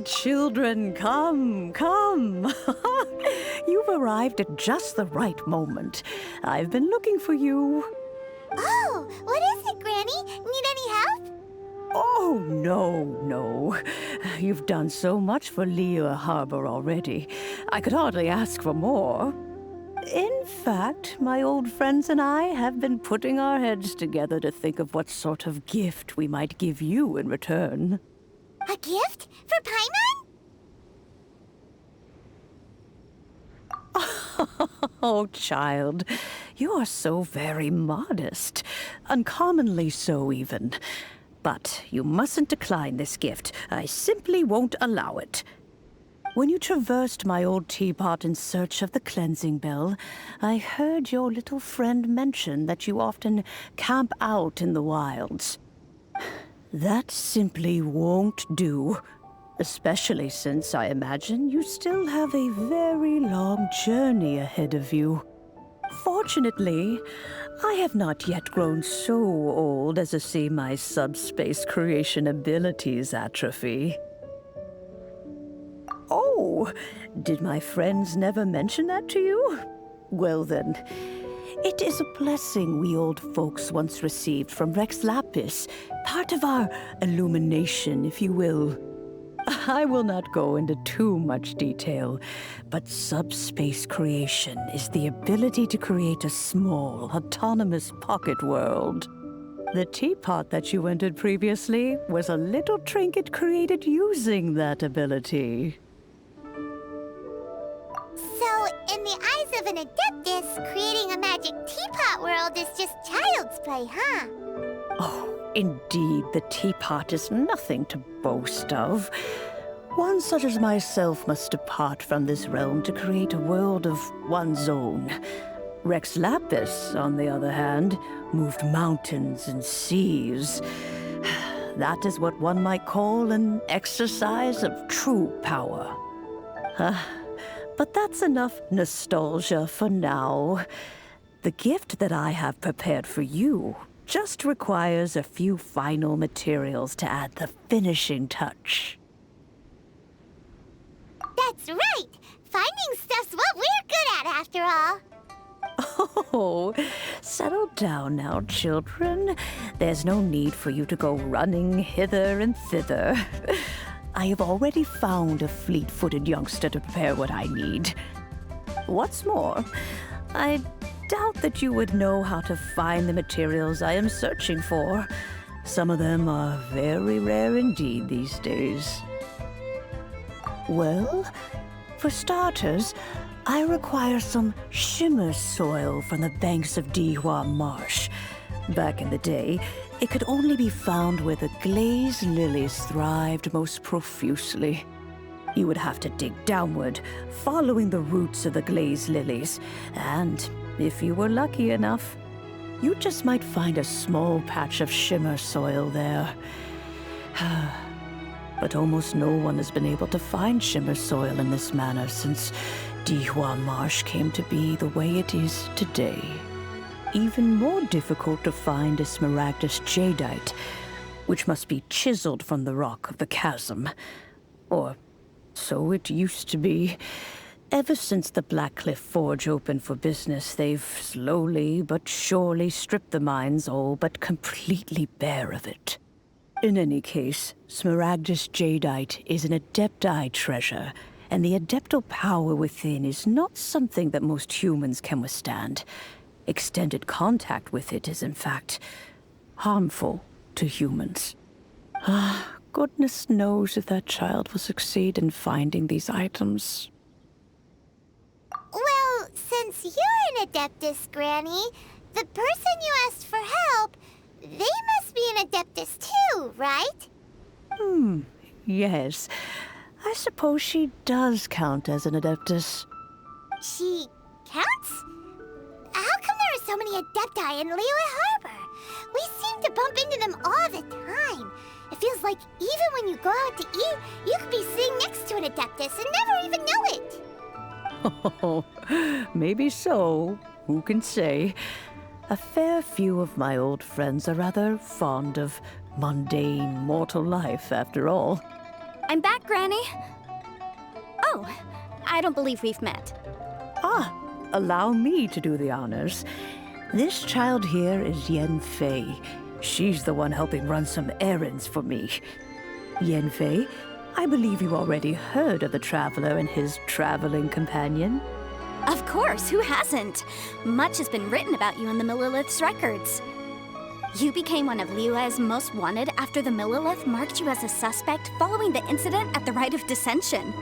Children, come, come. You've arrived at just the right moment. I've been looking for you. Oh, what is it, Granny? Need any help? Oh, no. You've done so much for Liyue Harbor already. I could hardly ask for more. In fact, my old friends and I have been putting our heads together to think of what sort of gift we might give you in return. A gift? For Paimon? Oh, child, you are so very modest. Uncommonly so, even. But you mustn't decline this gift. I simply won't allow it. When you traversed my old teapot in search of the cleansing bell, I heard your little friend mention that you often camp out in the wilds. That simply won't do. Especially since I imagine you still have a very long journey ahead of you. Fortunately, I have not yet grown so old as to see my subspace creation abilities atrophy. Oh, did my friends never mention that to you? Well then, it is a blessing we old folks once received from Rex Lapis, part of our illumination, if you will. I will not go into too much detail, but subspace creation is the ability to create a small, autonomous pocket world. The teapot that you entered previously was a little trinket created using that ability. So, in the eyes of an Adeptus, creating a magic teapot world is just child's play, huh? Oh, indeed, the teapot is nothing to boast of. One such as myself must depart from this realm to create a world of one's own. Rex Lapis, on the other hand, moved mountains and seas. That is what one might call an exercise of true power. But that's enough nostalgia for now. The gift that I have prepared for you just requires a few final materials to add the finishing touch. That's right! Finding stuff's what we're good at, after all. Oh, settle down now, children. There's no need for you to go running hither and thither. I have already found a fleet-footed youngster to prepare what I need. What's more, I doubt that you would know how to find the materials I am searching for. Some of them are very rare indeed these days. Well, for starters, I require some shimmer soil from the banks of Dihua Marsh. Back in the day, it could only be found where the glazed lilies thrived most profusely. You would have to dig downward, following the roots of the glazed lilies, and if you were lucky enough, you just might find a small patch of shimmer soil there. But almost no one has been able to find shimmer soil in this manner since Dihua Marsh came to be the way it is today. Even more difficult to find is smaragdus jadeite, which must be chiseled from the rock of the chasm. Or so it used to be. Ever since the Blackcliff Forge opened for business, they've slowly but surely stripped the mines all but completely bare of it. In any case, smaragdus jadeite is an adepti treasure, and the adeptal power within is not something that most humans can withstand. Extended contact with it is, in fact, harmful to humans. Goodness knows if that child will succeed in finding these items. Well, since you're an Adeptus, Granny, the person you asked for help, they must be an Adeptus too, right? Yes. I suppose she does count as an Adeptus. She counts? How come there are so many Adepti in Liyue Harbor? We seem to bump into them all the time. It feels like even when you go out to eat, you could be sitting next to an Adeptus and never even know it. Oh, maybe so. Who can say? A fair few of my old friends are rather fond of mundane mortal life, after all. I'm back, Granny. Oh, I don't believe we've met. Ah, allow me to do the honors. This child here is Yanfei. She's the one helping run some errands for me. Yanfei, I believe you already heard of the traveler and his traveling companion. Of course, who hasn't? Much has been written about you in the Millilith's records. You became one of Liyue's most wanted after the Millilith marked you as a suspect following the incident at the Rite of Dissension.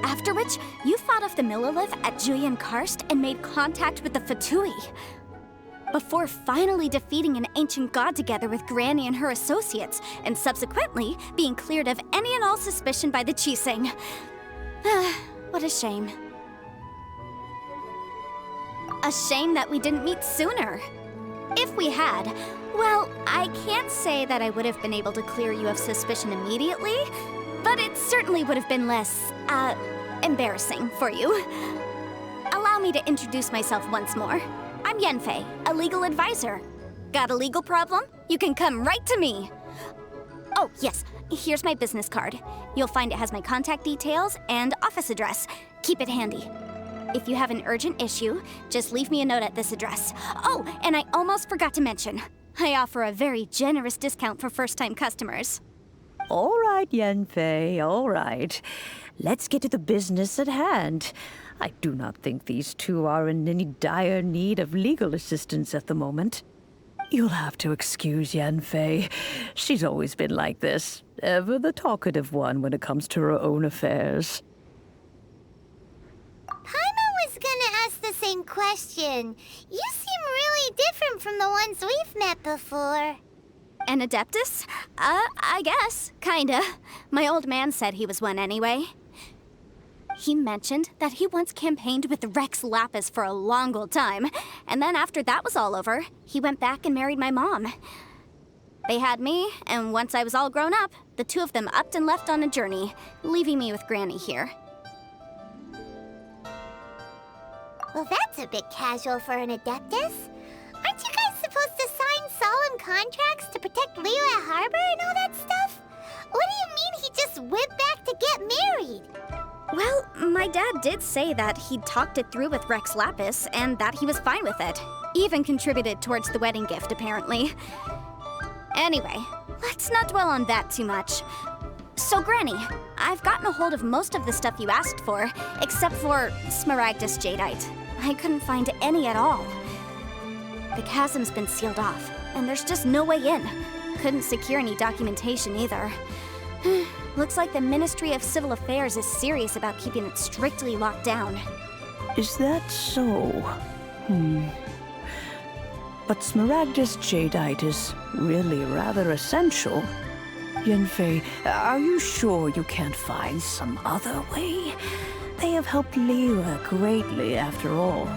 After which, you fought off the Millilith at Julian Karst and made contact with the Fatui. Before finally defeating an ancient god together with Granny and her associates, and subsequently being cleared of any and all suspicion by the Chiseng. What a shame. A shame that we didn't meet sooner. If we had, well, I can't say that I would have been able to clear you of suspicion immediately, but it certainly would have been less, embarrassing for you. Allow me to introduce myself once more. I'm Yanfei, a legal advisor. Got a legal problem? You can come right to me. Oh, yes, here's my business card. You'll find it has my contact details and office address. Keep it handy. If you have an urgent issue, just leave me a note at this address. Oh, and I almost forgot to mention, I offer a very generous discount for first-time customers. All right, Yanfei, all right. Let's get to the business at hand. I do not think these two are in any dire need of legal assistance at the moment. You'll have to excuse Yanfei. She's always been like this, ever the talkative one when it comes to her own affairs. Paimon was gonna ask the same question. You seem really different from the ones we've met before. An Adeptus? I guess. Kinda. My old man said he was one anyway. He mentioned that he once campaigned with Rex Lapis for a long old time, and then after that was all over, he went back and married my mom. They had me, and once I was all grown up, the two of them upped and left on a journey, leaving me with Granny here. Well, that's a bit casual for an Adeptus. Aren't you guys supposed to sign solemn contracts to protect Liyue Harbor and all that stuff? What do you mean he just went back to get married? Well, my dad did say that he'd talked it through with Rex Lapis and that he was fine with it. Even contributed towards the wedding gift, apparently. Anyway, let's not dwell on that too much. So, Granny, I've gotten a hold of most of the stuff you asked for, except for Smaragdus Jadeite. I couldn't find any at all. The chasm's been sealed off, and there's just no way in. Couldn't secure any documentation either. Looks like the Ministry of Civil Affairs is serious about keeping it strictly locked down. Is that so? But Smaragdus Jadeite is really rather essential. Yanfei, are you sure you can't find some other way? They have helped Liyue greatly, after all.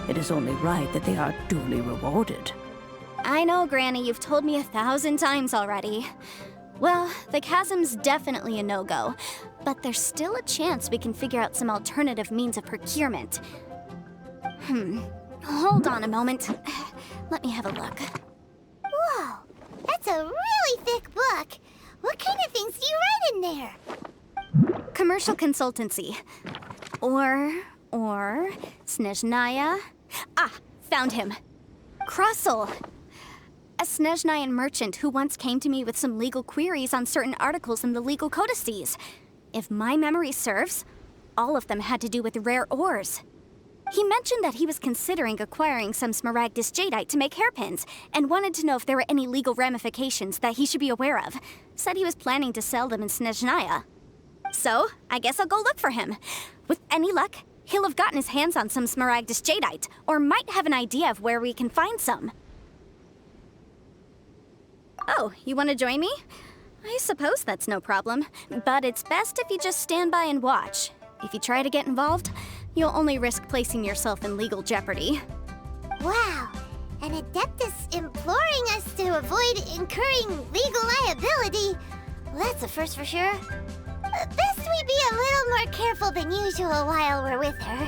It is only right that they are duly rewarded. I know, Granny, you've told me 1,000 times already. Well, the chasm's definitely a no-go, but there's still a chance we can figure out some alternative means of procurement. Hold on a moment. Let me have a look. Whoa, that's a really thick book. What kind of things do you write in there? Commercial consultancy. Or Snezhnaya. Ah, found him. Krusel. A Snezhnayan merchant who once came to me with some legal queries on certain articles in the legal codices. If my memory serves, all of them had to do with rare ores. He mentioned that he was considering acquiring some Smaragdus Jadeite to make hairpins, and wanted to know if there were any legal ramifications that he should be aware of. Said he was planning to sell them in Snezhnaya. So, I guess I'll go look for him. With any luck, he'll have gotten his hands on some Smaragdus Jadeite, or might have an idea of where we can find some. Oh, you want to join me? I suppose that's no problem, but it's best if you just stand by and watch. If you try to get involved, you'll only risk placing yourself in legal jeopardy. Wow, an Adeptus imploring us to avoid incurring legal liability. Well, that's a first for sure. Best we be a little more careful than usual while we're with her.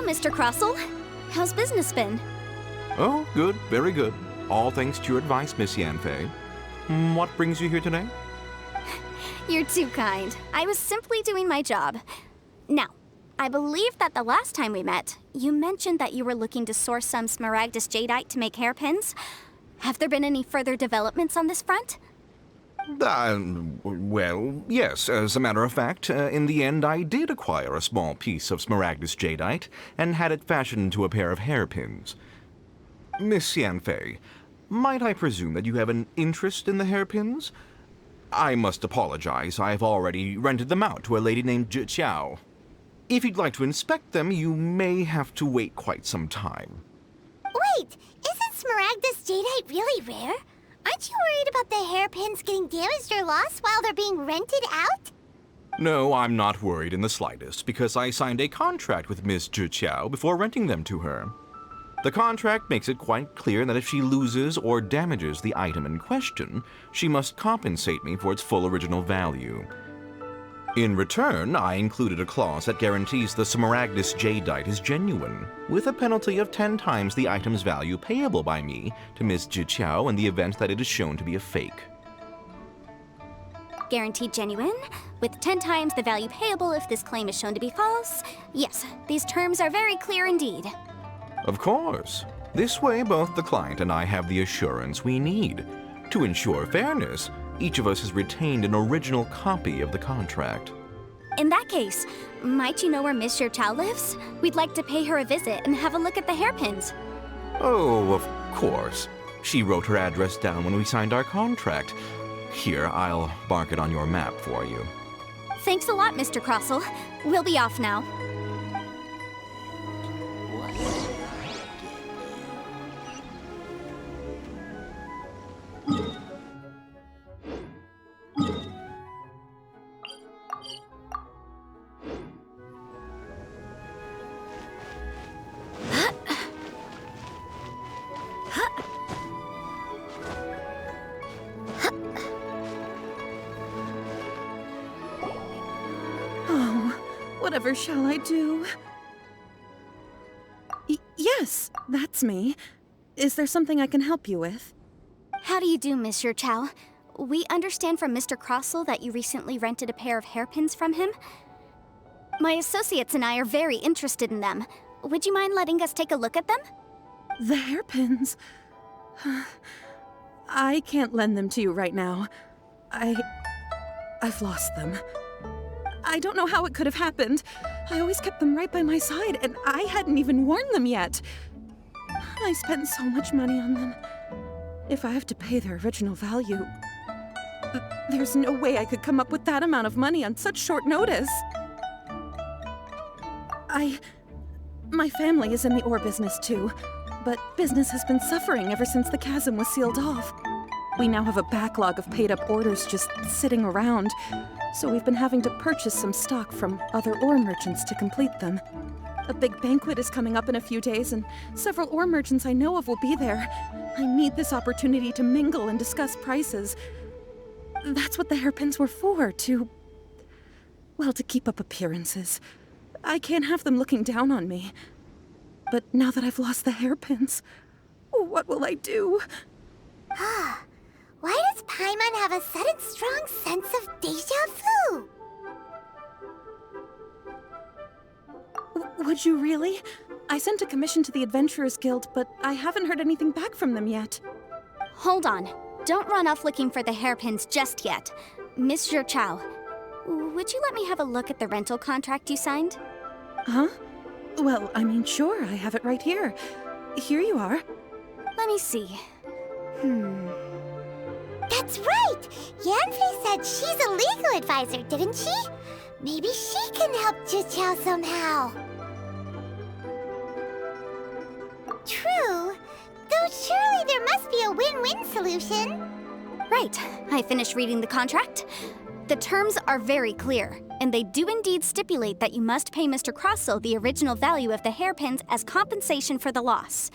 Mr. Crossell. How's business been? Oh, good, very good. All thanks to your advice, Miss Yanfei. What brings you here today? You're too kind. I was simply doing my job. Now, I believe that the last time we met, you mentioned that you were looking to source some Smaragdus jadeite to make hairpins. Have there been any further developments on this front? Well, yes. As a matter of fact, in the end, I did acquire a small piece of Smaragdus jadeite and had it fashioned into a pair of hairpins. Miss Yanfei, might I presume that you have an interest in the hairpins? I must apologize. I've already rented them out to a lady named Zhi. If you'd like to inspect them, you may have to wait quite some time. Wait, isn't Smaragdus jadeite really rare? Aren't you worried about the hairpins getting damaged or lost while they're being rented out? No, I'm not worried in the slightest, because I signed a contract with Miss Zhi before renting them to her. The contract makes it quite clear that if she loses or damages the item in question, she must compensate me for its full original value. In return, I included a clause that guarantees the Smaragdus jadeite is genuine, with a penalty of 10 times the item's value payable by me to Miss Zhi in the event that it is shown to be a fake. Guaranteed genuine, with 10 times the value payable if this claim is shown to be false. Yes, these terms are very clear indeed. Of course. This way, both the client and I have the assurance we need. To ensure fairness, each of us has retained an original copy of the contract. In that case, might you know where Miss Zhi lives? We'd like to pay her a visit and have a look at the hairpins. Oh, of course. She wrote her address down when we signed our contract. Here, I'll mark it on your map for you. Thanks a lot, Mr. Crossell. We'll be off now. Whatever shall I do? Yes, that's me. Is there something I can help you with? How do you do, Miss Zhi? We understand from Mr. Crossell that you recently rented a pair of hairpins from him. My associates and I are very interested in them. Would you mind letting us take a look at them? The hairpins? I can't lend them to you right now. I've lost them. I don't know how it could have happened. I always kept them right by my side, and I hadn't even worn them yet. I spent so much money on them. If I have to pay their original value, there's no way I could come up with that amount of money on such short notice. My family is in the ore business too, but business has been suffering ever since the chasm was sealed off. We now have a backlog of paid-up orders just sitting around, so we've been having to purchase some stock from other ore merchants to complete them. A big banquet is coming up in a few days, and several ore merchants I know of will be there. I need this opportunity to mingle and discuss prices. That's what the hairpins were for, to keep up appearances. I can't have them looking down on me. But now that I've lost the hairpins, what will I do? Why does Paimon have a sudden strong sense of déjà vu? Would you really? I sent a commission to the Adventurers Guild, but I haven't heard anything back from them yet. Hold on. Don't run off looking for the hairpins just yet. Miss Zhi, would you let me have a look at the rental contract you signed? Huh? Well, I mean, sure, I have it right here. Here you are. Let me see. That's right! Yanfei said she's a legal advisor, didn't she? Maybe she can help Zhi somehow. True. Though surely there must be a win-win solution. Right. I finished reading the contract. The terms are very clear, and they do indeed stipulate that you must pay Mr. Crossell the original value of the hairpins as compensation for the loss.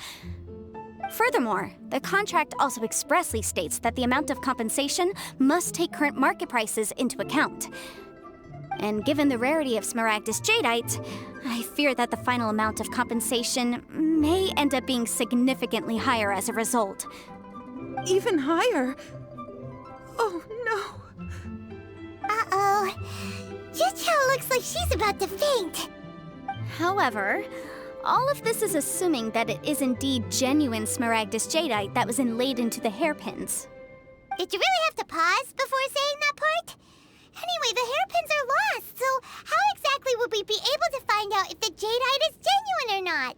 Furthermore, the contract also expressly states that the amount of compensation must take current market prices into account. And given the rarity of Smaragdus Jadeite, I fear that the final amount of compensation may end up being significantly higher as a result. Even higher? Oh, no. Uh-oh. Juchao looks like she's about to faint. However, all of this is assuming that it is indeed genuine Smaragdus Jadeite that was inlaid into the hairpins. Did you really have to pause before saying that part? Anyway, the hairpins are lost, so how exactly would we be able to find out if the jadeite is genuine or not?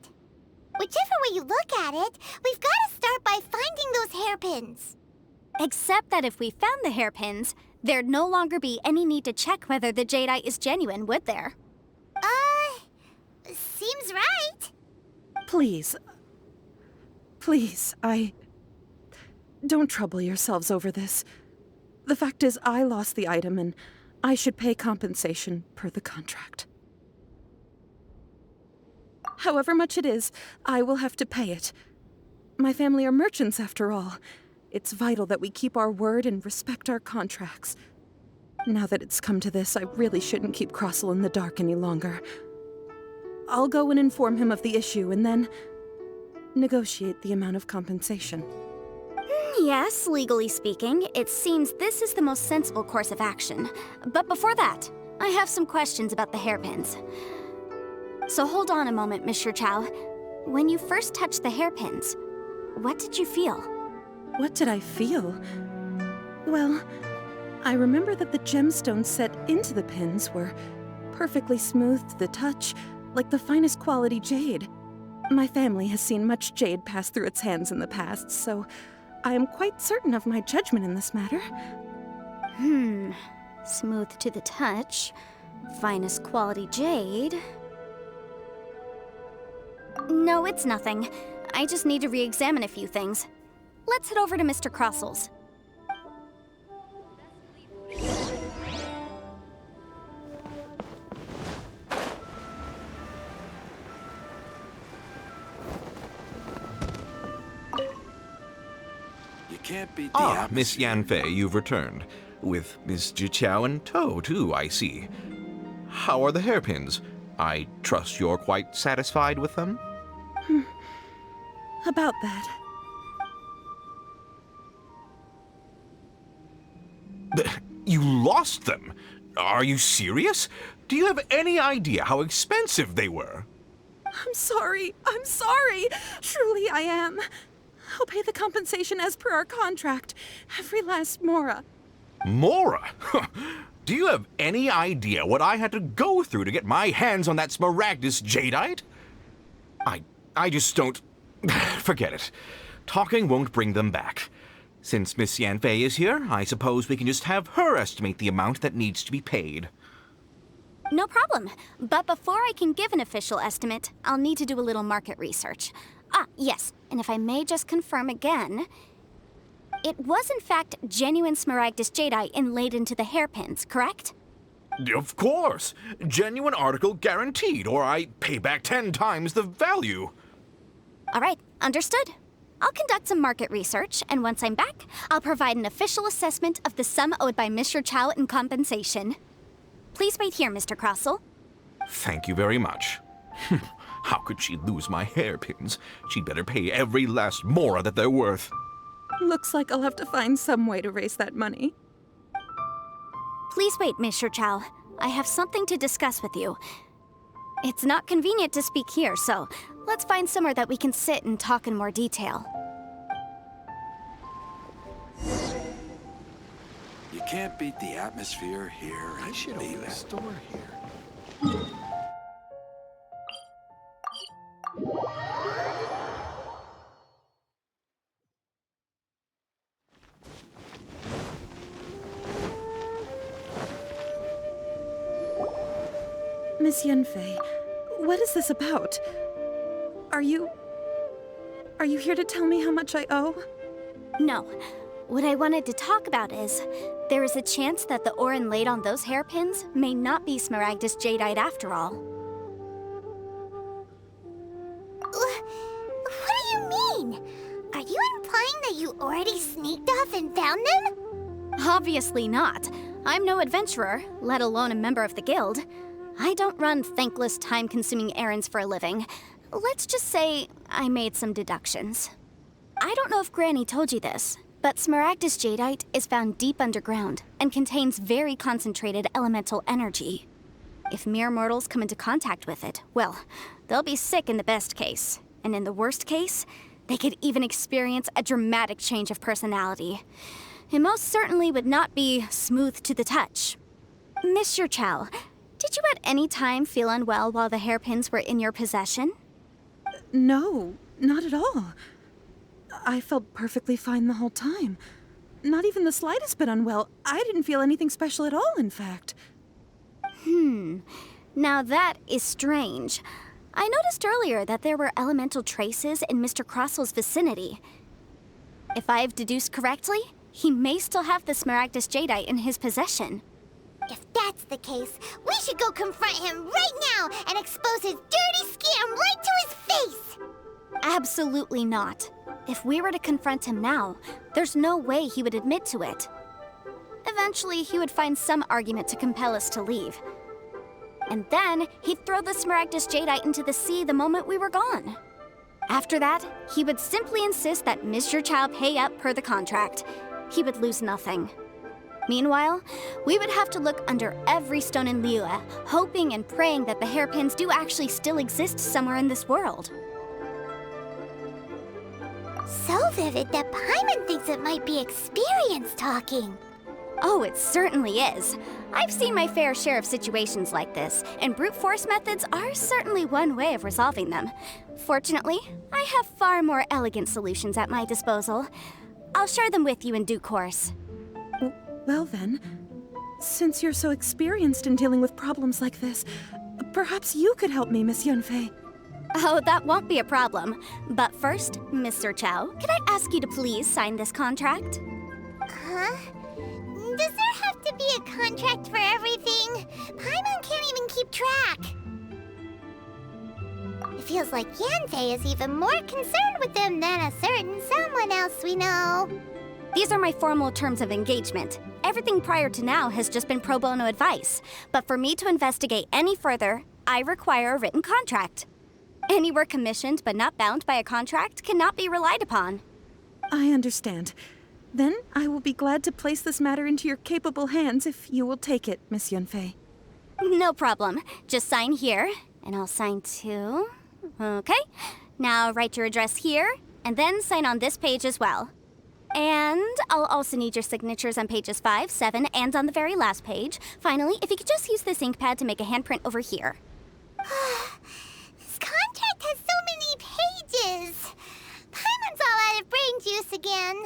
Whichever way you look at it, we've got to start by finding those hairpins. Except that if we found the hairpins, there'd no longer be any need to check whether the jadeite is genuine, would there? Seems right. Please. Please, Don't trouble yourselves over this. The fact is, I lost the item, and I should pay compensation per the contract. However much it is, I will have to pay it. My family are merchants, after all. It's vital that we keep our word and respect our contracts. Now that it's come to this, I really shouldn't keep Crossel in the dark any longer. I'll go and inform him of the issue, and then negotiate the amount of compensation. Yes, legally speaking, it seems this is the most sensible course of action. But before that, I have some questions about the hairpins. So hold on a moment, Mr. Chow. When you first touched the hairpins, what did you feel? What did I feel? Well, I remember that the gemstones set into the pins were perfectly smooth to the touch, like the finest quality jade. My family has seen much jade pass through its hands in the past, so I am quite certain of my judgment in this matter. Smooth to the touch, finest quality jade. No, it's nothing. I just need to re-examine a few things. Let's head over to Mr. Crossel's. Can't beat the Miss Yanfei, you've returned. With Miss Juqiao in tow, too, I see. How are the hairpins? I trust you're quite satisfied with them? About that. You lost them? Are you serious? Do you have any idea how expensive they were? I'm sorry. Truly I am. I'll pay the compensation as per our contract. Every last mora. Mora? Do you have any idea what I had to go through to get my hands on that Smaragdus Jadeite? I just don't... Forget it. Talking won't bring them back. Since Miss Yanfei is here, I suppose we can just have her estimate the amount that needs to be paid. No problem. But before I can give an official estimate, I'll need to do a little market research. Yes, and if I may just confirm again, it was in fact genuine Smaragdus Jadeite inlaid into the hairpins, correct? Of course! Genuine article guaranteed, or I pay back 10 times the value. All right, understood. I'll conduct some market research, and once I'm back, I'll provide an official assessment of the sum owed by Mr. Chow in compensation. Please wait here, Mr. Crossel. Thank you very much. How could she lose my hairpins? She'd better pay every last mora that they're worth. Looks like I'll have to find some way to raise that money. Please wait, Mr. Chow. I have something to discuss with you. It's not convenient to speak here, so let's find somewhere that we can sit and talk in more detail. You can't beat the atmosphere here. I should open a store here. Miss Yanfei, what is this about? Are you here to tell me how much I owe? No. What I wanted to talk about is, there is a chance that the ore inlaid on those hairpins may not be Smaragdus Jadeite after all. What do you mean? Are you implying that you already sneaked off and found them? Obviously not. I'm no adventurer, let alone a member of the guild. I don't run thankless, time-consuming errands for a living. Let's just say I made some deductions. I don't know if Granny told you this, but Smaragdus jadeite is found deep underground and contains very concentrated elemental energy. If mere mortals come into contact with it, well, they'll be sick in the best case. And in the worst case, they could even experience a dramatic change of personality. It most certainly would not be smooth to the touch. Mr. Chow, did you at any time feel unwell while the hairpins were in your possession? No, not at all. I felt perfectly fine the whole time. Not even the slightest bit unwell. I didn't feel anything special at all, in fact. Now that is strange. I noticed earlier that there were elemental traces in Mr. Crossel's vicinity. If I've deduced correctly, he may still have the Smaragdus jadeite in his possession. If that's the case, we should go confront him right now and expose his dirty scam right to his face! Absolutely not. If we were to confront him now, there's no way he would admit to it. Eventually, he would find some argument to compel us to leave. And then, he'd throw the Smaragdus jadeite into the sea the moment we were gone. After that, he would simply insist that Mr. Chow pay up per the contract. He would lose nothing. Meanwhile, we would have to look under every stone in Liyue, hoping and praying that the hairpins do actually still exist somewhere in this world. So vivid that Paimon thinks it might be experience talking. Oh, it certainly is. I've seen my fair share of situations like this, and brute force methods are certainly one way of resolving them. Fortunately, I have far more elegant solutions at my disposal. I'll share them with you in due course. Well then, since you're so experienced in dealing with problems like this, perhaps you could help me, Miss Yanfei. Oh, that won't be a problem. But first, Mr. Chow, could I ask you to please sign this contract? Huh? Does there have to be a contract for everything? Paimon can't even keep track. It feels like Yanfei is even more concerned with them than a certain someone else we know. These are my formal terms of engagement. Everything prior to now has just been pro bono advice. But for me to investigate any further, I require a written contract. Any work commissioned but not bound by a contract cannot be relied upon. I understand. Then I will be glad to place this matter into your capable hands if you will take it, Miss Yanfei. No problem. Just sign here, and I'll sign too. Okay. Now write your address here, and then sign on this page as well. And I'll also need your signatures on pages 5, 7, and on the very last page. Finally, if you could just use this ink pad to make a handprint over here. This contract has so many pages. Paimon's all out of brain juice again.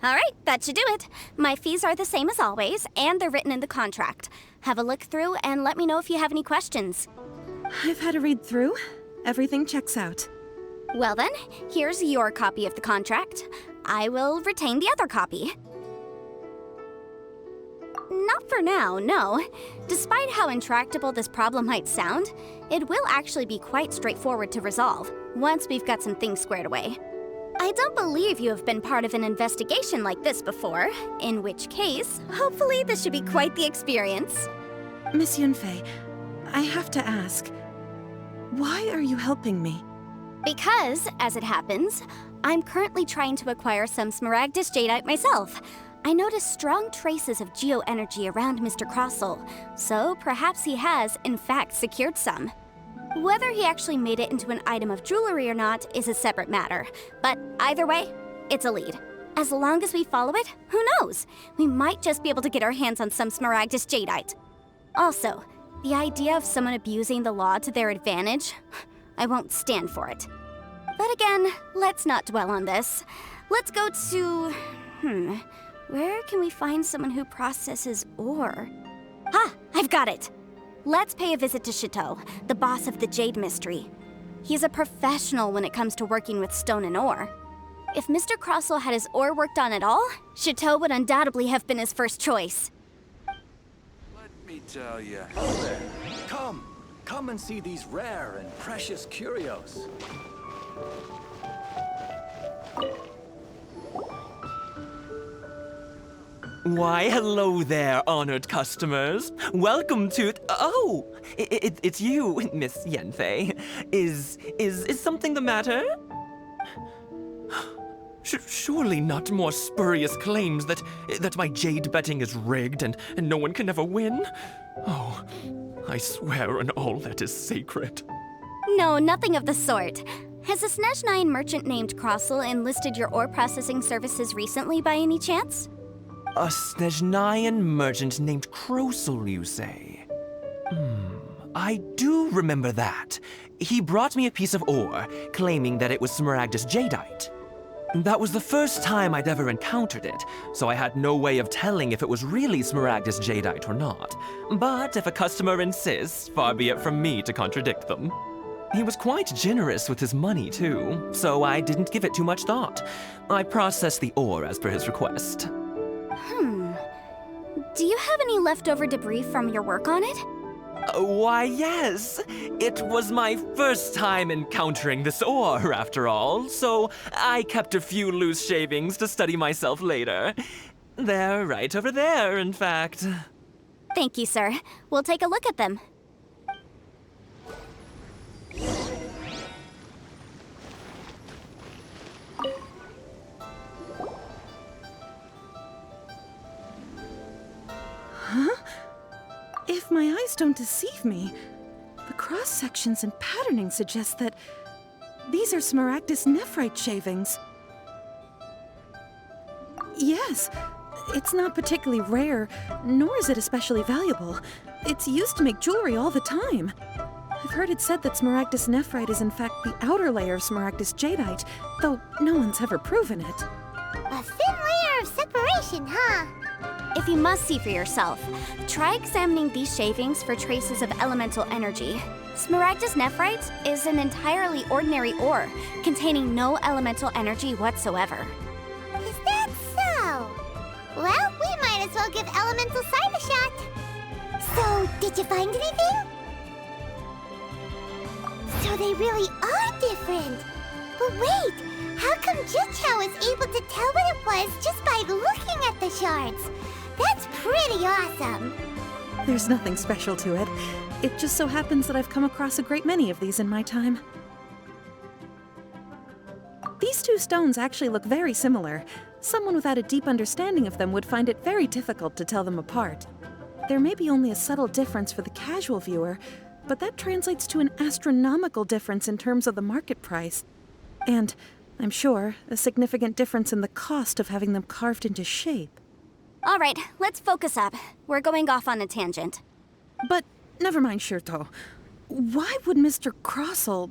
All right, that should do it. My fees are the same as always, and they're written in the contract. Have a look through and let me know if you have any questions. I've had a read through. Everything checks out. Well then, here's your copy of the contract. I will retain the other copy. Not for now, no. Despite how intractable this problem might sound, it will actually be quite straightforward to resolve, once we've got some things squared away. I don't believe you have been part of an investigation like this before, in which case, hopefully this should be quite the experience. Miss Yanfei, I have to ask, why are you helping me? Because, as it happens, I'm currently trying to acquire some Smaragdus jadeite myself. I noticed strong traces of geo-energy around Mr. Crossel, so perhaps he has, in fact, secured some. Whether he actually made it into an item of jewelry or not is a separate matter, but either way, it's a lead. As long as we follow it, who knows? We might just be able to get our hands on some Smaragdus jadeite. Also, the idea of someone abusing the law to their advantage, I won't stand for it. But again, let's not dwell on this. Let's go to... where can we find someone who processes ore? Ha! I've got it! Let's pay a visit to Chateau, the boss of the Jade Mystery. He's a professional when it comes to working with stone and ore. If Mr. Crossel had his ore worked on at all, Chateau would undoubtedly have been his first choice. Let me tell you. Hello there. Come and see these rare and precious curios. Why, hello there, honored customers. Welcome to... Oh, it's you, Miss Yanfei. Is something the matter? Surely not more spurious claims that my jade betting is rigged and no one can ever win? Oh, I swear on all that is sacred. No, nothing of the sort. Has a Snezhnayan merchant named Crossel enlisted your ore processing services recently by any chance? A Snezhnayan merchant named Crossel, you say? I do remember that. He brought me a piece of ore, claiming that it was Smaragdus jadeite. That was the first time I'd ever encountered it, so I had no way of telling if it was really Smaragdus jadeite or not. But if a customer insists, far be it from me to contradict them. He was quite generous with his money, too, so I didn't give it too much thought. I processed the ore as per his request. Do you have any leftover debris from your work on it? Why, yes. It was my first time encountering this ore, after all, so I kept a few loose shavings to study myself later. They're right over there, in fact. Thank you, sir. We'll take a look at them. If my eyes don't deceive me, the cross-sections and patterning suggest that these are Smaragdus nephrite shavings. Yes, it's not particularly rare, nor is it especially valuable. It's used to make jewelry all the time. I've heard it said that Smaragdus nephrite is in fact the outer layer of Smaragdus jadeite, though no one's ever proven it. A thin layer of separation, huh? If you must see for yourself, try examining these shavings for traces of elemental energy. Smaragdus nephrite is an entirely ordinary ore, containing no elemental energy whatsoever. Is that so? Well, we might as well give elemental sight a shot. So, did you find anything? So they really are different. But wait, how come Jichao is able to tell what it was just by looking at the shards? That's pretty awesome. There's nothing special to it. It just so happens that I've come across a great many of these in my time. These two stones actually look very similar. Someone without a deep understanding of them would find it very difficult to tell them apart. There may be only a subtle difference for the casual viewer, but that translates to an astronomical difference in terms of the market price. And, I'm sure, a significant difference in the cost of having them carved into shape. All right, let's focus up. We're going off on a tangent. But never mind, Shirto. Why would Mr. Crossel...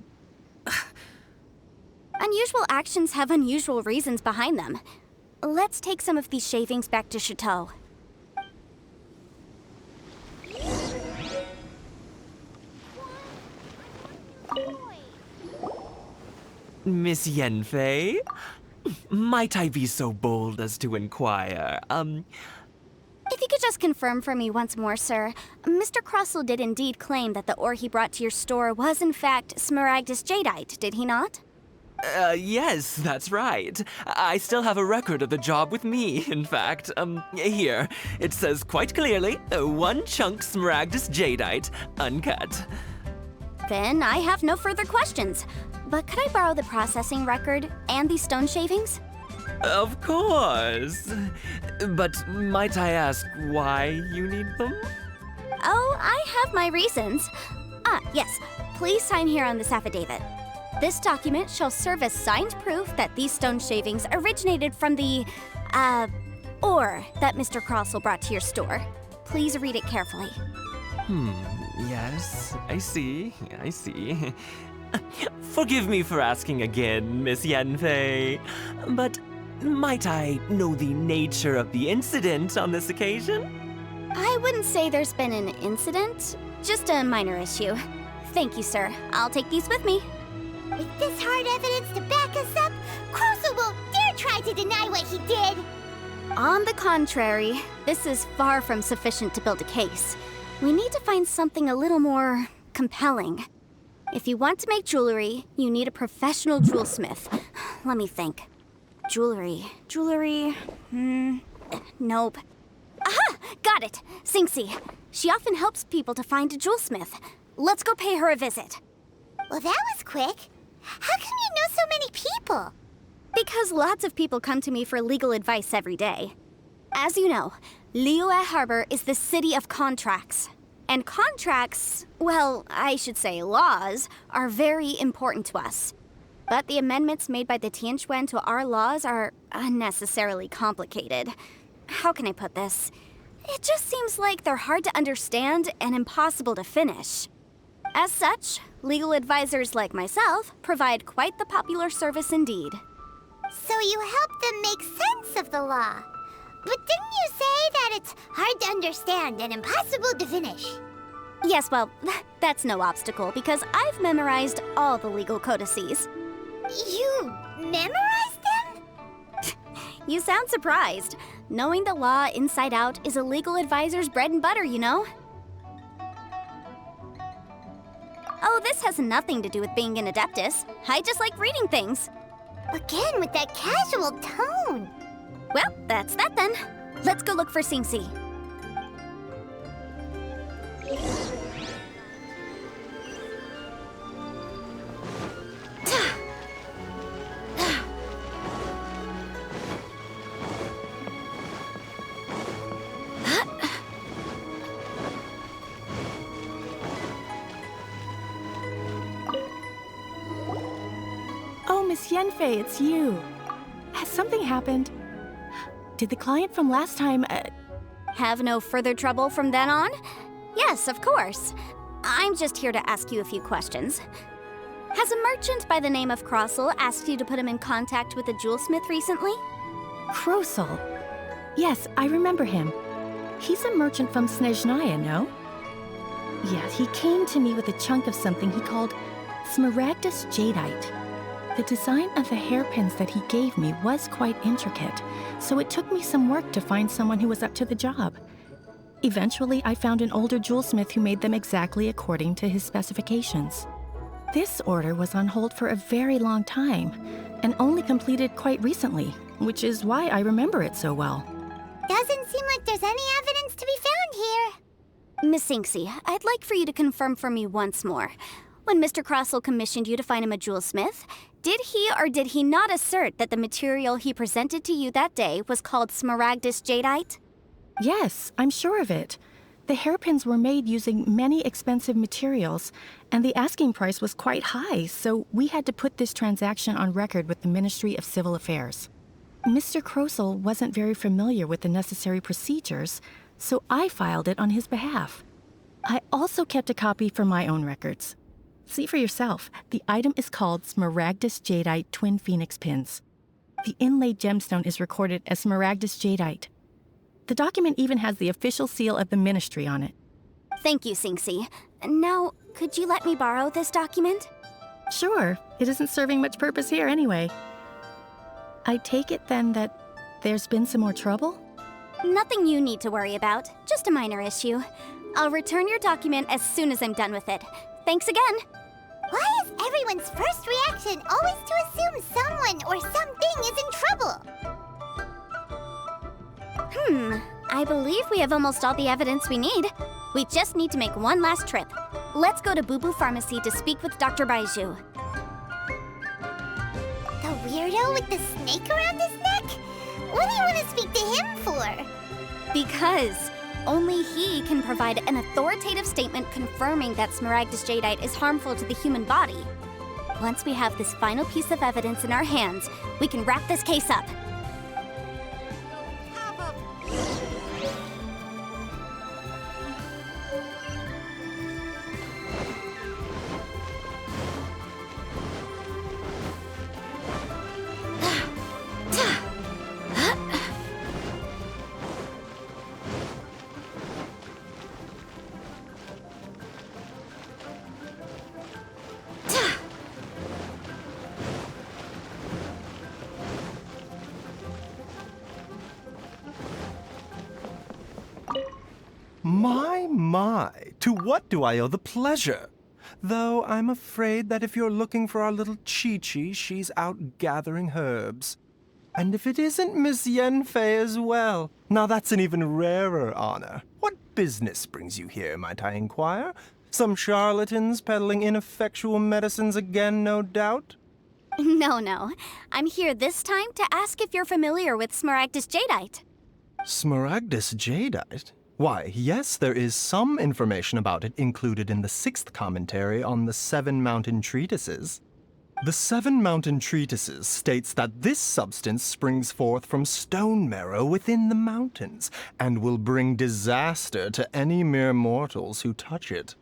Unusual actions have unusual reasons behind them. Let's take some of these shavings back to Chateau. Miss Yanfei? Might I be so bold as to inquire, If you could just confirm for me once more, sir. Mr. Crossel did indeed claim that the ore he brought to your store was in fact Smaragdus jadeite, did he not? Yes, that's right. I still have a record of the job with me, in fact. Here. It says quite clearly, 1 chunk Smaragdus jadeite, uncut. Then I have no further questions. But could I borrow the processing record and these stone shavings? Of course. But might I ask why you need them? Oh, I have my reasons. Yes. Please sign here on this affidavit. This document shall serve as signed proof that these stone shavings originated from the, ore that Mr. Crossel brought to your store. Please read it carefully. Yes, I see. Forgive me for asking again, Miss Yanfei, but might I know the nature of the incident on this occasion? I wouldn't say there's been an incident, just a minor issue. Thank you, sir. I'll take these with me. With this hard evidence to back us up, Crossel won't dare try to deny what he did. On the contrary, this is far from sufficient to build a case. We need to find something a little more compelling. If you want to make jewelry, you need a professional jewelsmith. Let me think. Jewelry. Nope. Got it! Sinxi. She often helps people to find a jewelsmith. Let's go pay her a visit. Well, that was quick. How come you know so many people? Because lots of people come to me for legal advice every day. As you know, Liyue Harbor is the city of contracts. And contracts, well, I should say laws, are very important to us. But the amendments made by the Tianquan to our laws are unnecessarily complicated. How can I put this? It just seems like they're hard to understand and impossible to finish. As such, legal advisors like myself provide quite the popular service indeed. So you help them make sense of the law. But didn't you say that it's hard to understand and impossible to finish? Yes, well, that's no obstacle because I've memorized all the legal codices. You memorized them? You sound surprised. Knowing the law inside out is a legal advisor's bread and butter, you know? Oh, this has nothing to do with being an adeptus. I just like reading things. Again, with that casual tone. Well, that's that then. Let's go look for Sinxi. Oh, Miss Yanfei, it's you. Has something happened? Did the client from last time, Have no further trouble from then on? Yes, of course. I'm just here to ask you a few questions. Has a merchant by the name of Crossel asked you to put him in contact with a jewelsmith recently? Krosel? Yes, I remember him. He's a merchant from Snezhnaya, no? Yeah, he came to me with a chunk of something he called Smaragdus Jadeite. The design of the hairpins that he gave me was quite intricate, so it took me some work to find someone who was up to the job. Eventually, I found an older jewelsmith who made them exactly according to his specifications. This order was on hold for a very long time, and only completed quite recently, which is why I remember it so well. Doesn't seem like there's any evidence to be found here. Miss Sinxi, I'd like for you to confirm for me once more. When Mr. Crossel commissioned you to find him a jewelsmith, did he or did he not assert that the material he presented to you that day was called Smaragdus Jadeite? Yes, I'm sure of it. The hairpins were made using many expensive materials, and the asking price was quite high, so we had to put this transaction on record with the Ministry of Civil Affairs. Mr. Krosel wasn't very familiar with the necessary procedures, so I filed it on his behalf. I also kept a copy for my own records. See for yourself, the item is called Smaragdus Jadeite Twin Phoenix Pins. The inlaid gemstone is recorded as Smaragdus Jadeite. The document even has the official seal of the ministry on it. Thank you, Sinxi. Now, could you let me borrow this document? Sure, it isn't serving much purpose here anyway. I take it then that there's been some more trouble? Nothing you need to worry about, just a minor issue. I'll return your document as soon as I'm done with it. Thanks again! Why is everyone's first reaction always to assume someone or something is in trouble? I believe we have almost all the evidence we need. We just need to make one last trip. Let's go to Boo Boo Pharmacy to speak with Dr. Baiju. The weirdo with the snake around his neck? What do you want to speak to him for? Because only he can provide an authoritative statement confirming that Smaragdus Jadeite is harmful to the human body. Once we have this final piece of evidence in our hands, we can wrap this case up. My, to what do I owe the pleasure? Though I'm afraid that if you're looking for our little Chi-Chi, she's out gathering herbs. And if it isn't Miss Yanfei as well? Now that's an even rarer honor. What business brings you here, might I inquire? Some charlatans peddling ineffectual medicines again, no doubt? No. I'm here this time to ask if you're familiar with Smaragdus Jadeite. Smaragdus Jadeite? Why, yes, there is some information about it included in the 6th commentary on the 7 Mountain Treatises. The 7 Mountain Treatises states that this substance springs forth from stone marrow within the mountains, and will bring disaster to any mere mortals who touch it.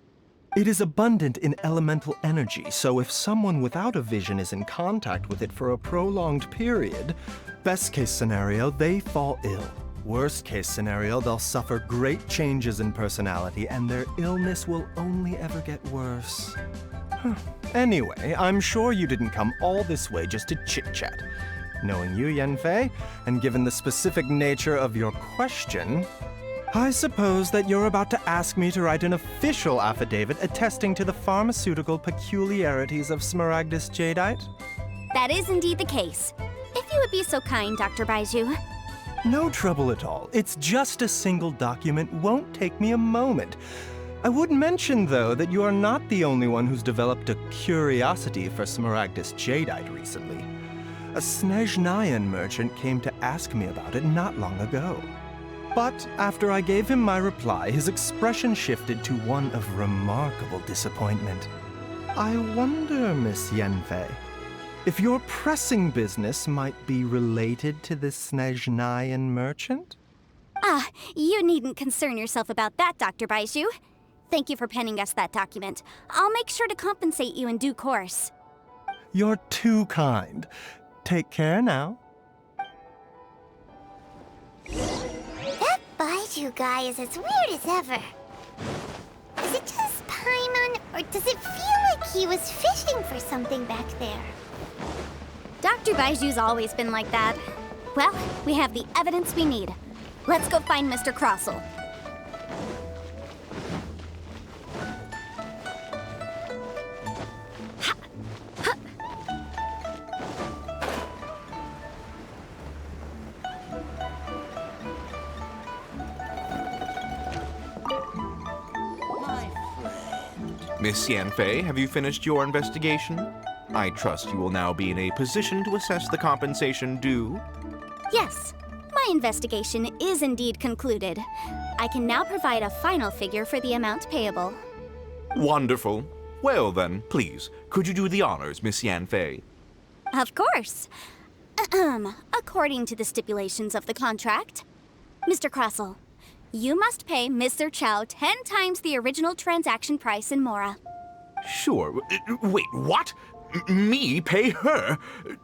It is abundant in elemental energy, so if someone without a vision is in contact with it for a prolonged period, best case scenario, they fall ill. Worst case scenario, they'll suffer great changes in personality, and their illness will only ever get worse. Anyway, I'm sure you didn't come all this way just to chit-chat. Knowing you, Yanfei, and given the specific nature of your question, I suppose that you're about to ask me to write an official affidavit attesting to the pharmaceutical peculiarities of Smaragdus Jadeite? That is indeed the case. If you would be so kind, Dr. Baiju. No trouble at all. It's just a single document, won't take me a moment. I would mention, though, that you are not the only one who's developed a curiosity for Smaragdus Jadeite recently. A Snezhnayan merchant came to ask me about it not long ago. But after I gave him my reply, his expression shifted to one of remarkable disappointment. I wonder, Miss Yanfei, if your pressing business might be related to this Snezhnayan merchant? You needn't concern yourself about that, Dr. Baiju. Thank you for penning us that document. I'll make sure to compensate you in due course. You're too kind. Take care now. That Baiju guy is as weird as ever. Is it just Paimon, or does it feel like he was fishing for something back there? Dr. Baiju's always been like that. Well, we have the evidence we need. Let's go find Mr. Crossel. Miss Yanfei, have you finished your investigation? I trust you will now be in a position to assess the compensation due. Yes, my investigation is indeed concluded. I can now provide a final figure for the amount payable. Wonderful. Well then, please, could you do the honors, Miss Yanfei? Of course. According to the stipulations of the contract, Mr. Crossel, you must pay Mr. Chow 10 times the original transaction price in Mora. Sure. Wait, what? Me pay her?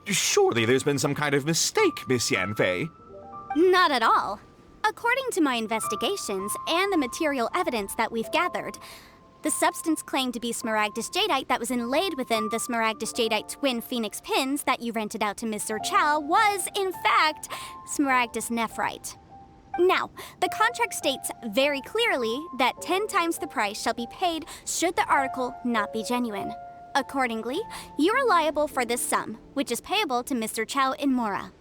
Surely there's been some kind of mistake, Miss Yanfei. Not at all. According to my investigations and the material evidence that we've gathered, the substance claimed to be Smaragdus Jadeite that was inlaid within the Smaragdus Jadeite twin phoenix pins that you rented out to Mr. Chow was, in fact, Smaragdus Nephrite. Now, the contract states very clearly that 10 times the price shall be paid should the article not be genuine. Accordingly, you are liable for this sum, which is payable to Mr. Chow in Mora.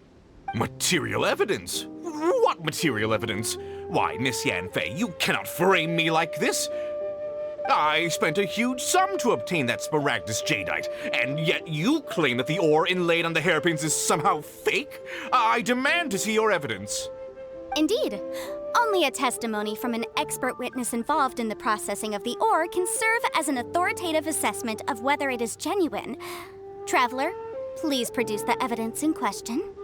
Material evidence? What material evidence? Why, Miss Yanfei, you cannot frame me like this. I spent a huge sum to obtain that Smaragdus Jadeite, and yet you claim that the ore inlaid on the hairpins is somehow fake? I demand to see your evidence. Indeed. Only a testimony from an expert witness involved in the processing of the ore can serve as an authoritative assessment of whether it is genuine. Traveler, please produce the evidence in question.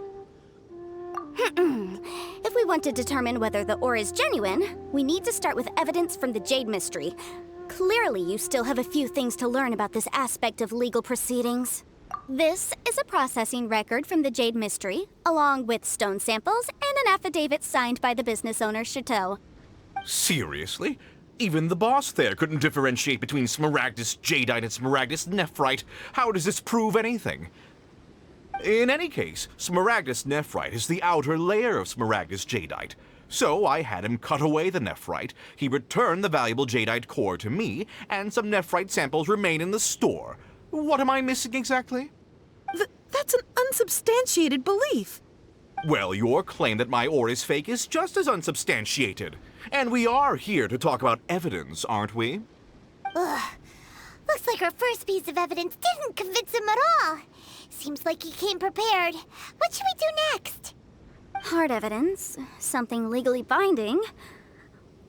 If we want to determine whether the ore is genuine, we need to start with evidence from the Jade Mystery. Clearly, you still have a few things to learn about this aspect of legal proceedings. This is a processing record from the Jade Mystery, along with stone samples and an affidavit signed by the business owner, Chateau. Seriously? Even the boss there couldn't differentiate between Smaragdus Jadeite and Smaragdus Nephrite. How does this prove anything? In any case, Smaragdus Nephrite is the outer layer of Smaragdus Jadeite. So I had him cut away the Nephrite, he returned the valuable Jadeite core to me, and some Nephrite samples remain in the store. What am I missing exactly? That's an unsubstantiated belief. Well, your claim that my ore is fake is just as unsubstantiated. And we are here to talk about evidence, aren't we? Ugh. Looks like our first piece of evidence didn't convince him at all. Seems like he came prepared. What should we do next? Hard evidence, something legally binding.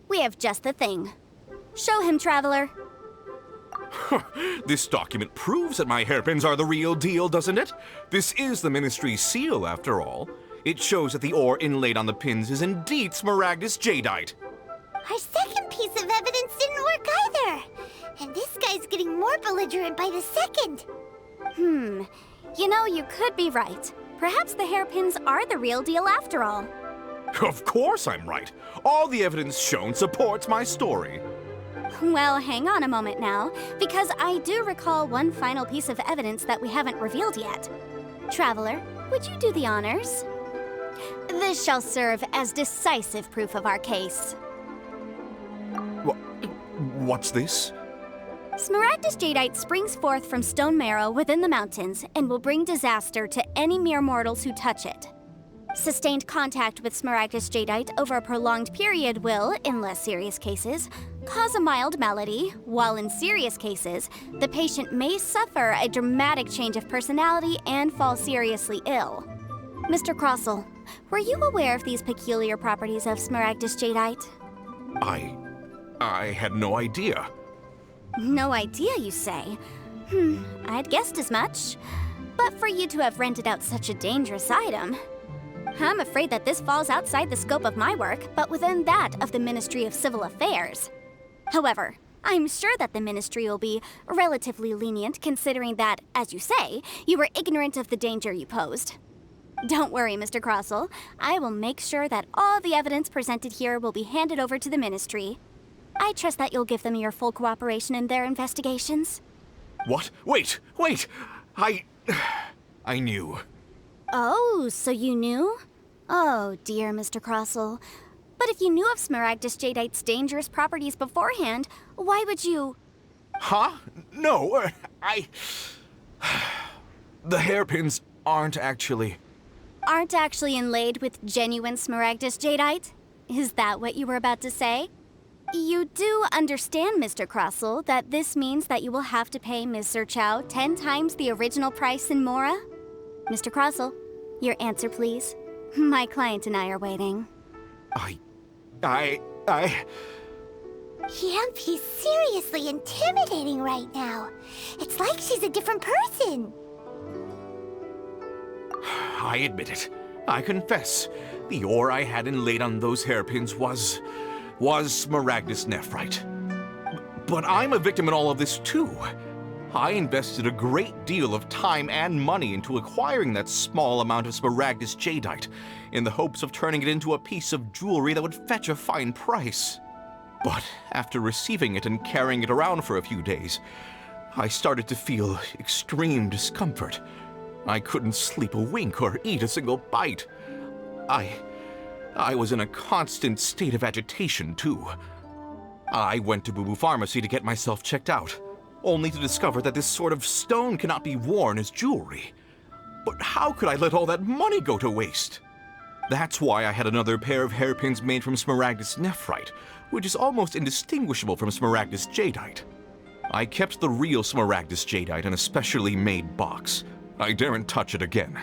We have just the thing. Show him, Traveler. This document proves that my hairpins are the real deal, doesn't it? This is the Ministry's seal, after all. It shows that the ore inlaid on the pins is indeed Smaragdus jadeite. Our second piece of evidence didn't work either. And this guy's getting more belligerent by the second. You know, you could be right. Perhaps the hairpins are the real deal after all. Of course I'm right. All the evidence shown supports my story. Well, hang on a moment now, because I do recall one final piece of evidence that we haven't revealed yet. Traveler, would you do the honors? This shall serve as decisive proof of our case. What's this? Smaragdus jadeite springs forth from stone marrow within the mountains and will bring disaster to any mere mortals who touch it. Sustained contact with Smaragdus jadeite over a prolonged period will, in less serious cases, cause a mild malady, while in serious cases, the patient may suffer a dramatic change of personality and fall seriously ill. Mr. Crossell, were you aware of these peculiar properties of Smaragdus jadeite? I had no idea. No idea, you say? I'd guessed as much. But for you to have rented out such a dangerous item, I'm afraid that this falls outside the scope of my work, but within that of the Ministry of Civil Affairs. However, I'm sure that the Ministry will be relatively lenient considering that, as you say, you were ignorant of the danger you posed. Don't worry, Mr. Crossell. I will make sure that all the evidence presented here will be handed over to the Ministry. I trust that you'll give them your full cooperation in their investigations. What? Wait! I knew. Oh, so you knew? Oh, dear Mr. Crossell. But if you knew of Smaragdus jadeite's dangerous properties beforehand, why would you... Huh? No, The hairpins aren't actually inlaid with genuine Smaragdus jadeite? Is that what you were about to say? You do understand, Mr. Crossell, that this means that you will have to pay Ms. Zerchow 10 times the original price in Mora? Mr. Crossell, your answer, please. My client and I are waiting. Yanfei's seriously intimidating right now. It's like she's a different person. I admit it. I confess. The ore I had inlaid on those hairpins was Smaragdus nephrite. But I'm a victim in all of this too. I invested a great deal of time and money into acquiring that small amount of Smaragdus jadeite in the hopes of turning it into a piece of jewelry that would fetch a fine price. But after receiving it and carrying it around for a few days, I started to feel extreme discomfort. I couldn't sleep a wink or eat a single bite. I was in a constant state of agitation, too. I went to Boo Boo Pharmacy to get myself checked out, only to discover that this sort of stone cannot be worn as jewelry. But how could I let all that money go to waste? That's why I had another pair of hairpins made from Smaragdus nephrite, which is almost indistinguishable from Smaragdus jadeite. I kept the real Smaragdus jadeite in a specially made box. I daren't touch it again.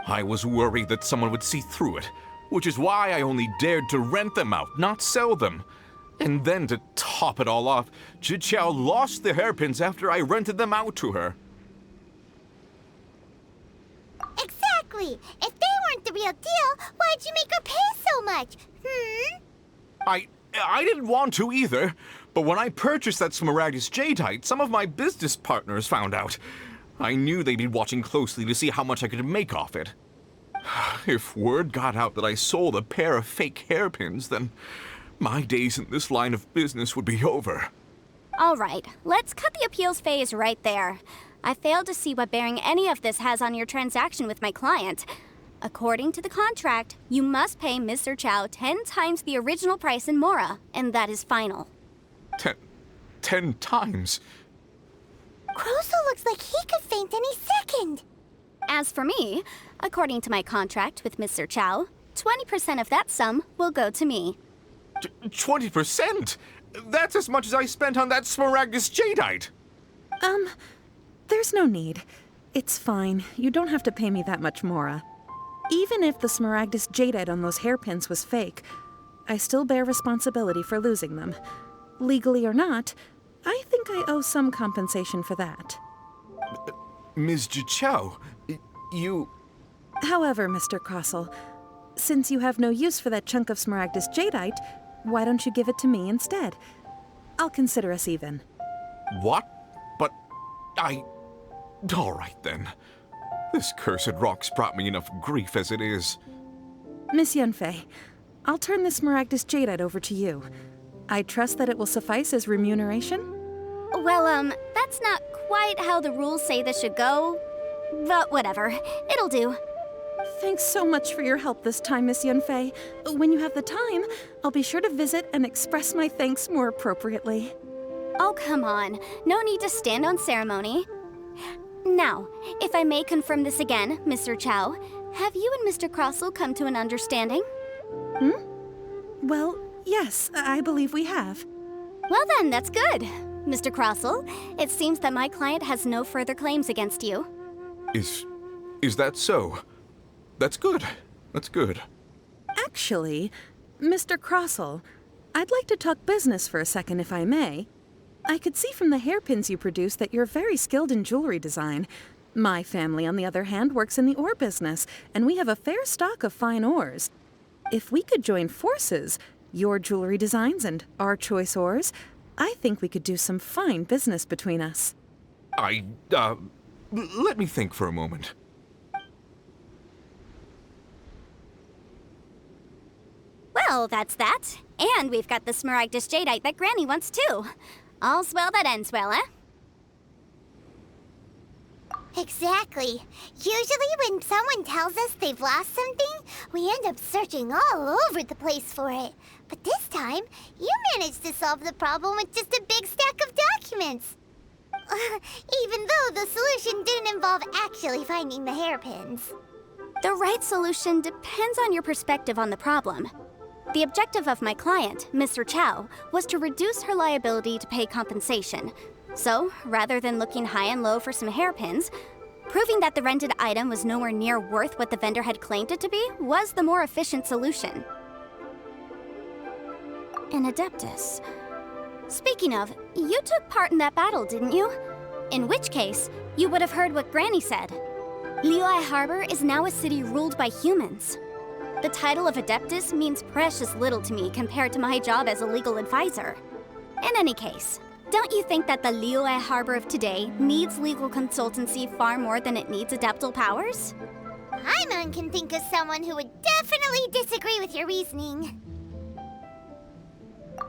I was worried that someone would see through it, which is why I only dared to rent them out, not sell them. And then to top it all off, Zhiqiao lost the hairpins after I rented them out to her. Exactly! If they weren't the real deal, why'd you make her pay so much? I didn't want to either, but when I purchased that Smaragdus jadeite, some of my business partners found out. I knew they'd be watching closely to see how much I could make off it. If word got out that I sold a pair of fake hairpins, then my days in this line of business would be over. All right, let's cut the appeals phase right there. I failed to see what bearing any of this has on your transaction with my client. According to the contract, you must pay Ms. Zerchow 10 times the original price in Mora, and that is final. 10 times? Crossell looks like he could faint any second. As for me, according to my contract with Mr. Chow, 20% of that sum will go to me. 20%? That's as much as I spent on that Smaragdus Jadeite! There's no need. It's fine. You don't have to pay me that much, Mora. Even if the Smaragdus Jadeite on those hairpins was fake, I still bear responsibility for losing them. Legally or not, I think I owe some compensation for that. Ms. Jichao, you... However, Mr. Crossell, since you have no use for that chunk of Smaragdus Jadeite, why don't you give it to me instead? I'll consider us even. What? But all right then. This cursed rock's brought me enough grief as it is. Miss Yanfei, I'll turn this Smaragdus Jadeite over to you. I trust that it will suffice as remuneration? Well, that's not quite how the rules say this should go. But whatever, it'll do. Thanks so much for your help this time, Miss Yanfei. When you have the time, I'll be sure to visit and express my thanks more appropriately. Oh, come on. No need to stand on ceremony. Now, if I may confirm this again, Mr. Chow, have you and Mr. Crossell come to an understanding? Well, yes, I believe we have. Well then, that's good. Mr. Crossell, it seems that my client has no further claims against you. Is that so? That's good. That's good. Actually, Mr. Crossell, I'd like to talk business for a second, if I may. I could see from the hairpins you produce that you're very skilled in jewelry design. My family, on the other hand, works in the ore business, and we have a fair stock of fine ores. If we could join forces, your jewelry designs and our choice ores, I think we could do some fine business between us. Let me think for a moment. Well, that's that. And we've got the Smaragdus Jadeite that Granny wants too. All's well that ends well, eh? Exactly. Usually when someone tells us they've lost something, we end up searching all over the place for it. But this time, you managed to solve the problem with just a big stack of documents. Even though the solution didn't involve actually finding the hairpins. The right solution depends on your perspective on the problem. The objective of my client, Mr. Chow, was to reduce her liability to pay compensation. So, rather than looking high and low for some hairpins, proving that the rented item was nowhere near worth what the vendor had claimed it to be was the more efficient solution. An Adeptus. Speaking of, you took part in that battle, didn't you? In which case, you would have heard what Granny said. Liyue Harbor is now a city ruled by humans. The title of Adeptus means precious little to me compared to my job as a legal advisor. In any case, don't you think that the Liyue Harbor of today needs legal consultancy far more than it needs adeptal powers? Paimon can think of someone who would definitely disagree with your reasoning.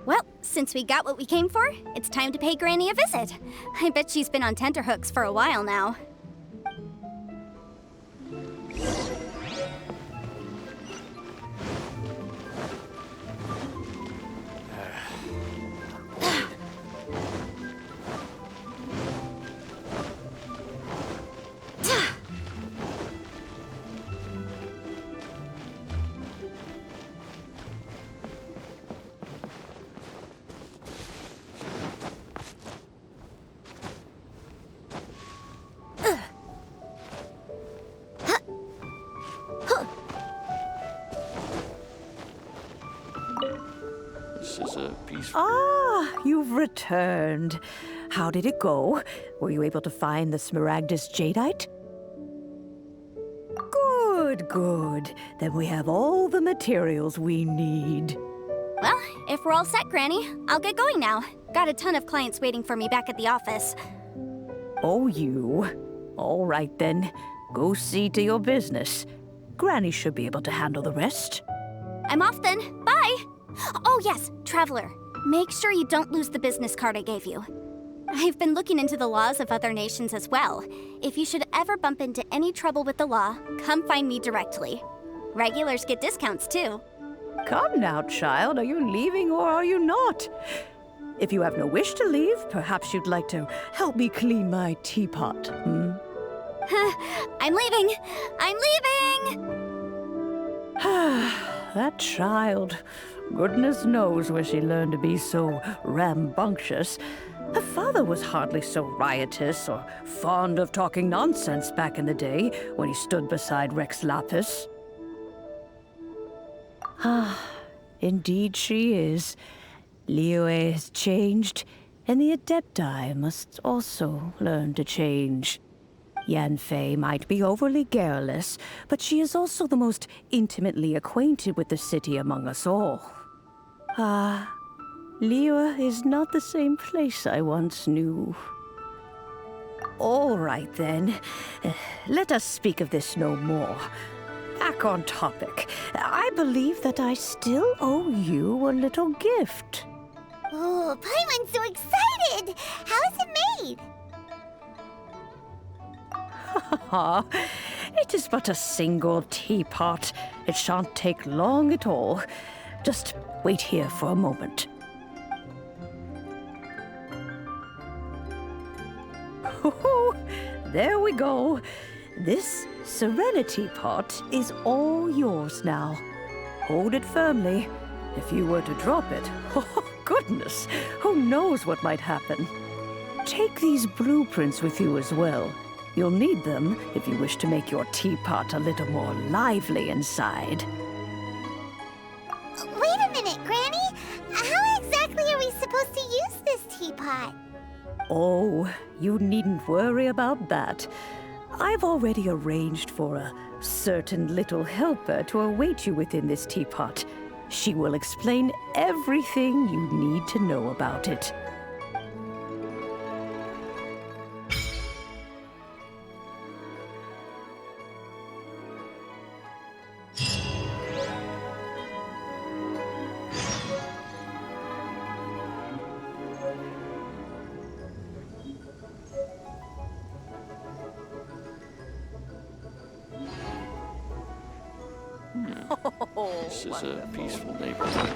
Well, since we got what we came for, it's time to pay Granny a visit. I bet she's been on tenterhooks for a while now. Ah, you've returned. How did it go? Were you able to find the Smaragdus Jadeite? Good, good. Then we have all the materials we need. Well, if we're all set, Granny, I'll get going now. Got a ton of clients waiting for me back at the office. Oh, you? All right then. Go see to your business. Granny should be able to handle the rest. I'm off then. Bye! Oh yes, Traveler. Make sure you don't lose the business card I gave you. I've been looking into the laws of other nations as well. If you should ever bump into any trouble with the law, come find me directly. Regulars get discounts too. Come now, child. Are you leaving or are you not? If you have no wish to leave, perhaps you'd like to help me clean my teapot, I'm leaving! I'm leaving! That child. Goodness knows where she learned to be so rambunctious. Her father was hardly so riotous or fond of talking nonsense back in the day when he stood beside Rex Lapis. Indeed she is. Liyue has changed, and the Adepti must also learn to change. Yanfei might be overly garrulous, but she is also the most intimately acquainted with the city among us all. Liyue is not the same place I once knew. All right then, let us speak of this no more. Back on topic. I believe that I still owe you a little gift. Oh, Paimon's so excited! How is it made? It is but a single teapot. It shan't take long at all. Just wait here for a moment. There we go. This Serenity Pot is all yours now. Hold it firmly. If you were to drop it, oh goodness, who knows what might happen. Take these blueprints with you as well. You'll need them if you wish to make your teapot a little more lively inside. Wait a minute, Granny! How exactly are we supposed to use this teapot? Oh, you needn't worry about that. I've already arranged for a certain little helper to await you within this teapot. She will explain everything you need to know about it. This is a peaceful neighborhood.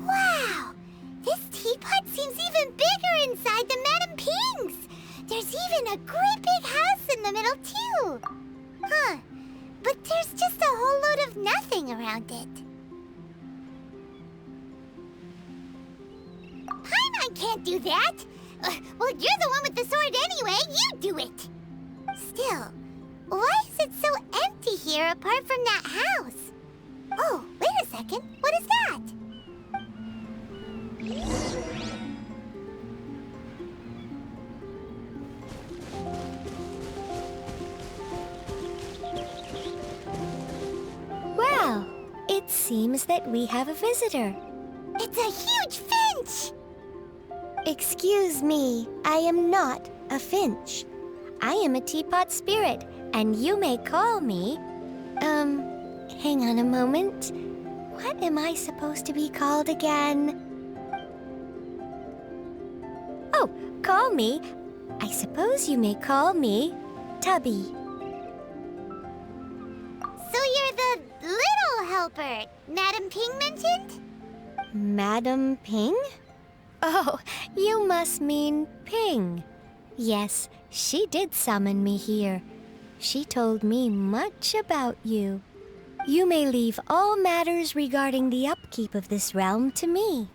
Wow! This teapot seems even bigger inside than Madame Ping's! There's even a great big house in the middle, too! Huh. But there's just a whole load of nothing around it. Paimon can't do that! Well, you're the one with the sword anyway. You do it! Still, why is it so empty here apart from that house? Oh, wait a second. What is that? Well, it seems that we have a visitor. It's a huge finch! Excuse me, I am not a finch. I am a teapot spirit, and you may call me... hang on a moment. What am I supposed to be called again? Oh, call me. I suppose you may call me Tubby. So you're the little helper Madame Ping mentioned? Madam Ping? Oh, you must mean Ping. Yes, she did summon me here. She told me much about you. You may leave all matters regarding the upkeep of this realm to me.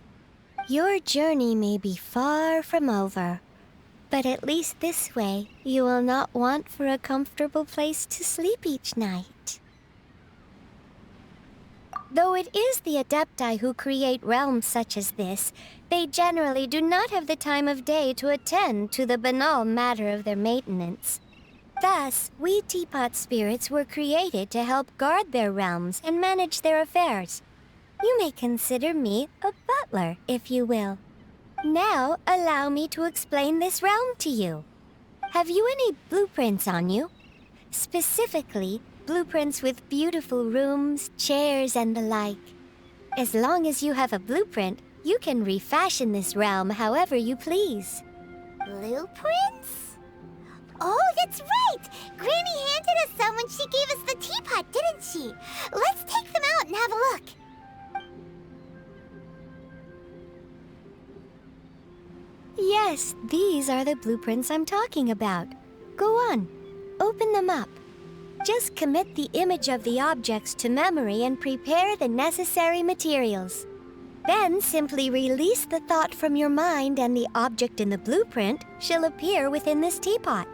Your journey may be far from over, But at least this way, you will not want for a comfortable place to sleep each night. Though it is the Adepti who create realms such as this, they generally do not have the time of day to attend to the banal matter of their maintenance. Thus, we Teapot spirits were created to help guard their realms and manage their affairs. You may consider me a butler, if you will. Now, allow me to explain this realm to you. Have you any blueprints on you? Specifically, blueprints with beautiful rooms, chairs, and the like. As long as you have a blueprint, you can refashion this realm however you please. Blueprints? Oh, that's right! Granny handed us some when she gave us the teapot, didn't she? Let's take them out and have a look. Yes, these are the blueprints I'm talking about. Go on, open them up. Just commit the image of the objects to memory and prepare the necessary materials. Then simply release the thought from your mind and the object in the blueprint shall appear within this teapot.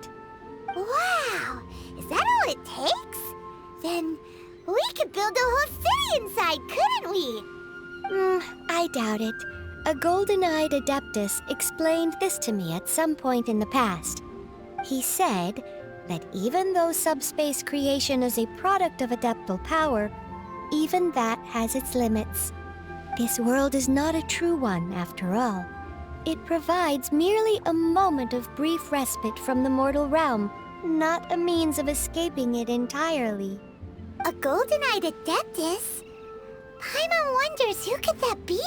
Wow! Is that all it takes? Then we could build a whole city inside, couldn't we? I doubt it. A golden-eyed Adeptus explained this to me at some point in the past. He said that even though subspace creation is a product of adeptal power, even that has its limits. This world is not a true one, after all. It provides merely a moment of brief respite from the mortal realm, not a means of escaping it entirely. A golden-eyed Adeptus? Paimon wonders who could that be?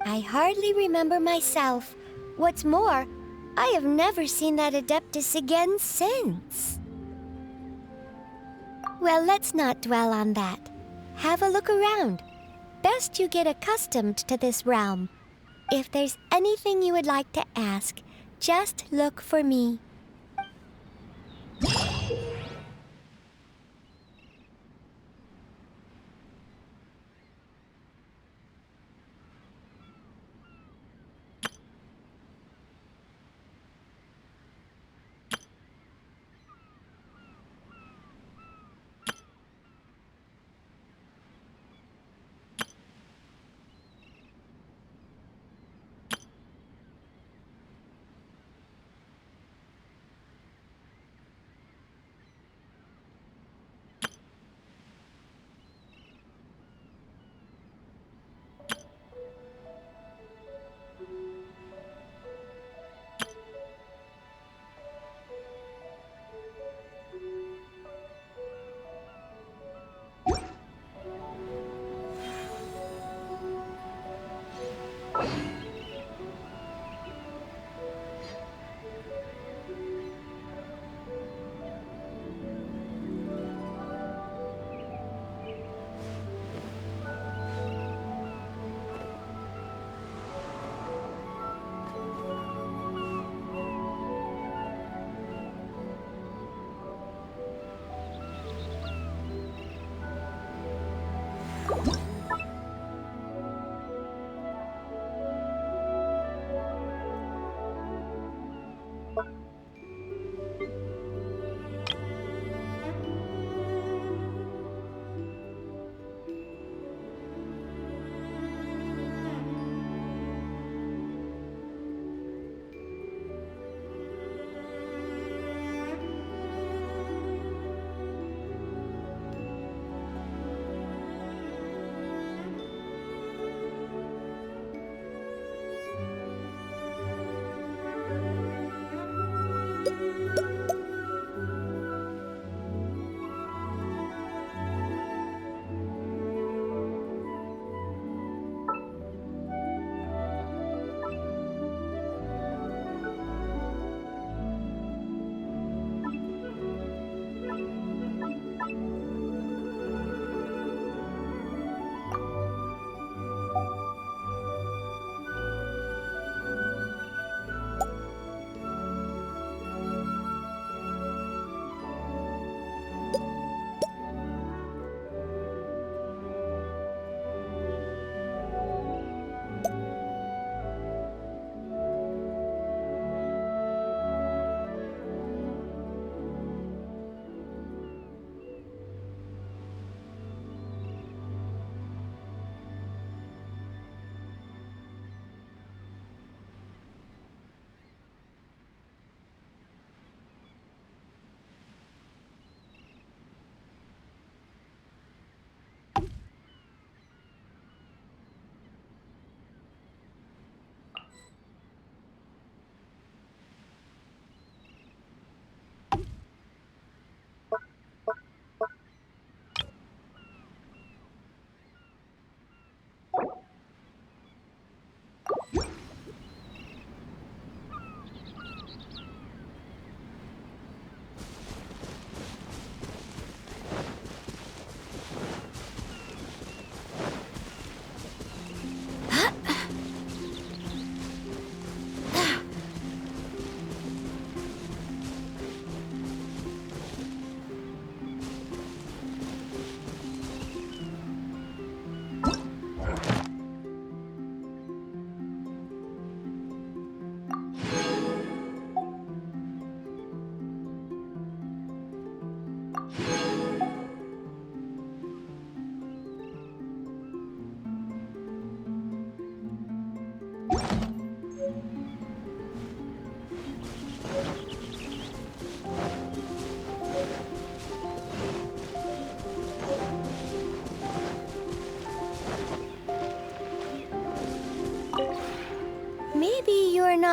I hardly remember myself. What's more, I have never seen that Adeptus again since. Well, let's not dwell on that. Have a look around. Best you get accustomed to this realm. If there's anything you would like to ask, just look for me.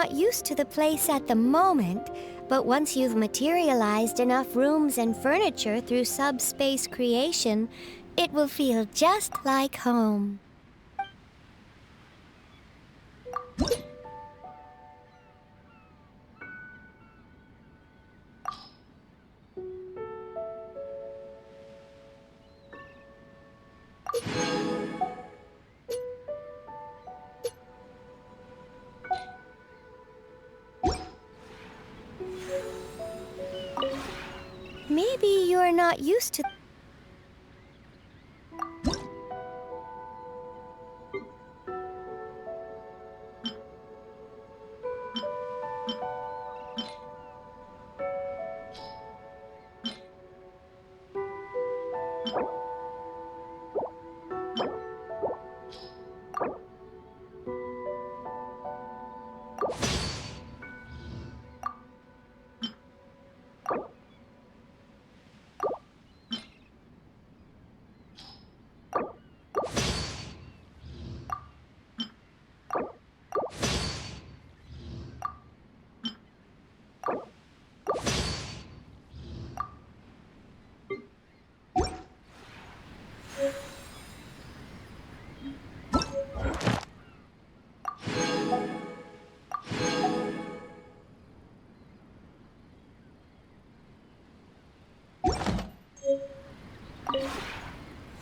not used to the place at the moment, but once you've materialized enough rooms and furniture through subspace creation, it will feel just like home. Maybe you're not used to...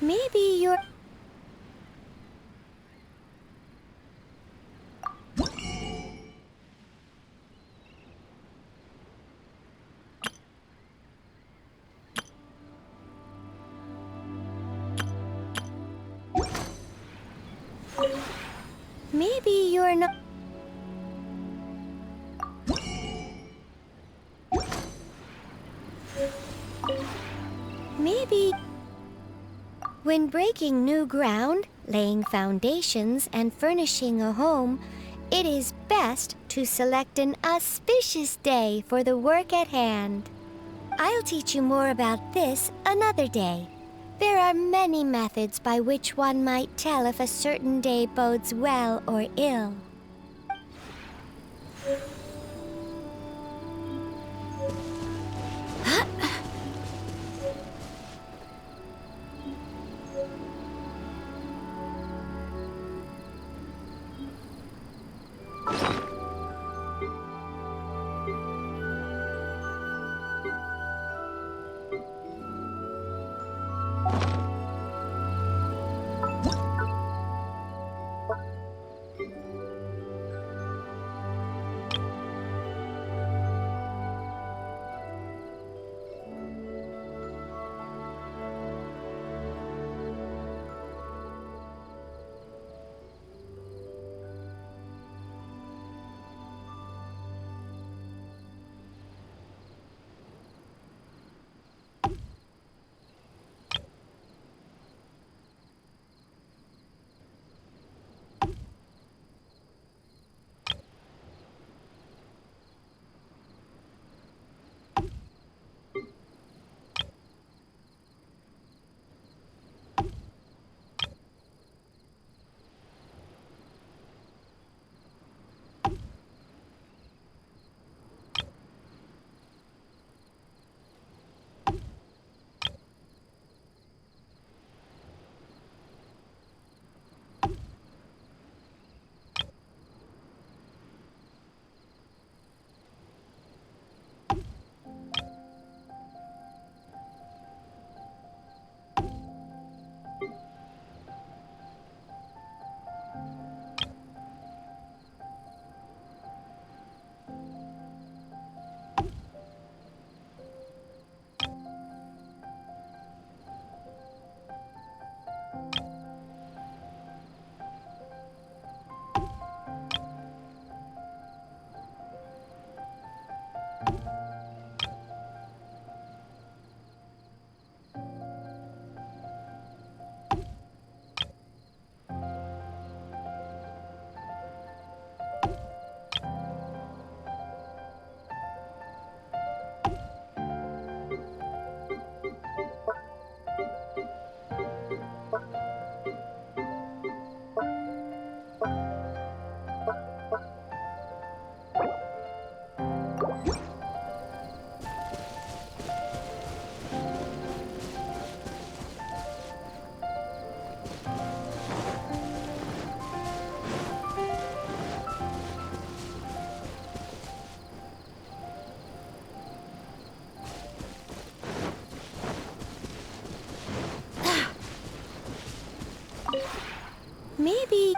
Maybe you're... Maybe you're not... Maybe... When breaking new ground, laying foundations, and furnishing a home, it is best to select an auspicious day for the work at hand. I'll teach you more about this another day. There are many methods by which one might tell if a certain day bodes well or ill. Maybe...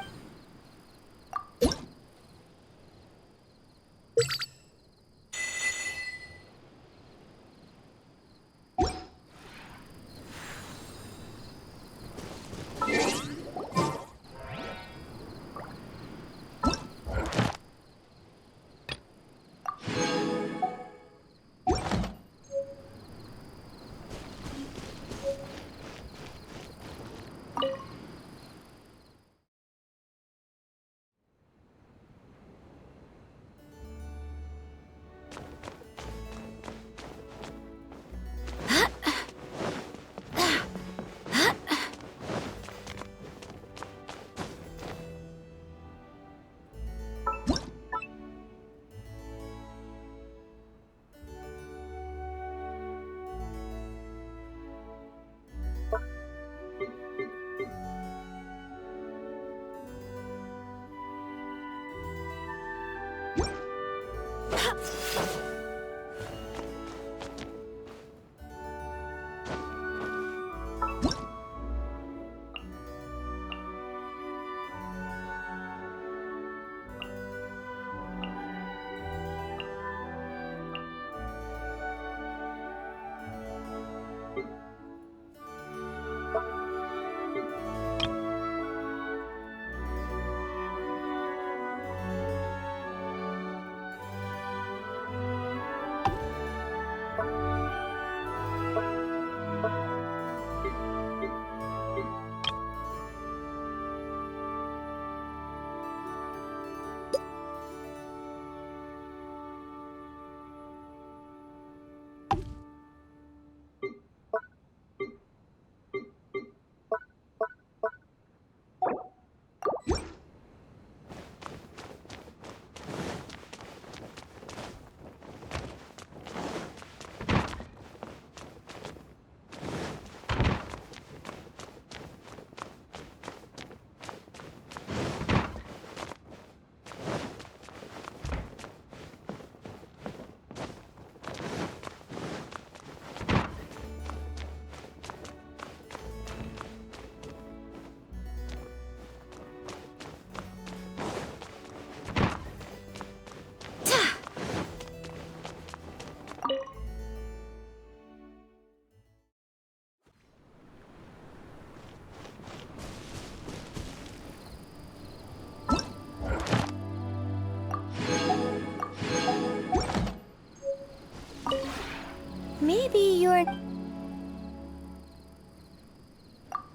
Maybe you're...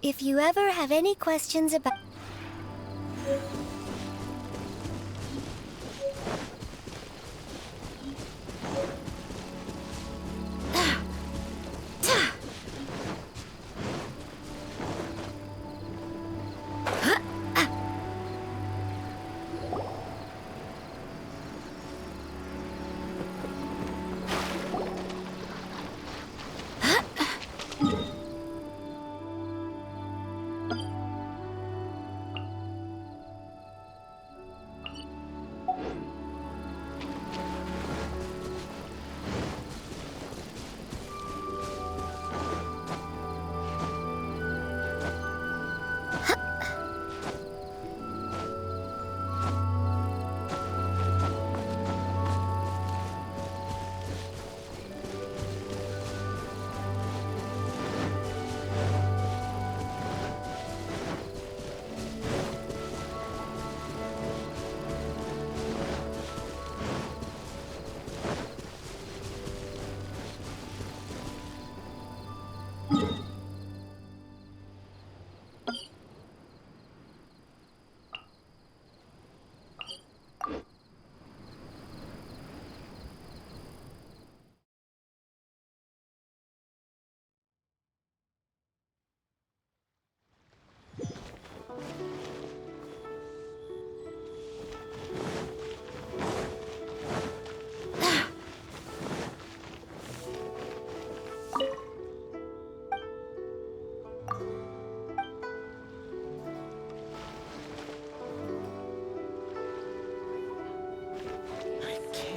If you ever have any questions about...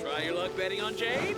Try your luck betting on Jade?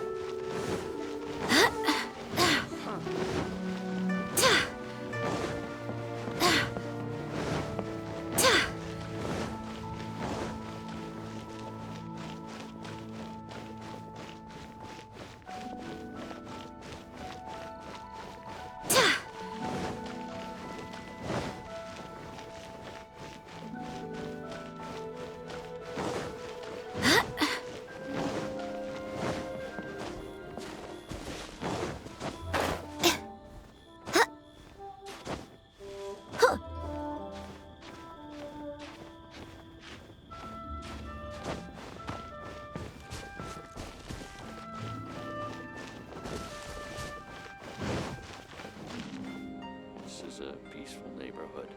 is a peaceful neighborhood.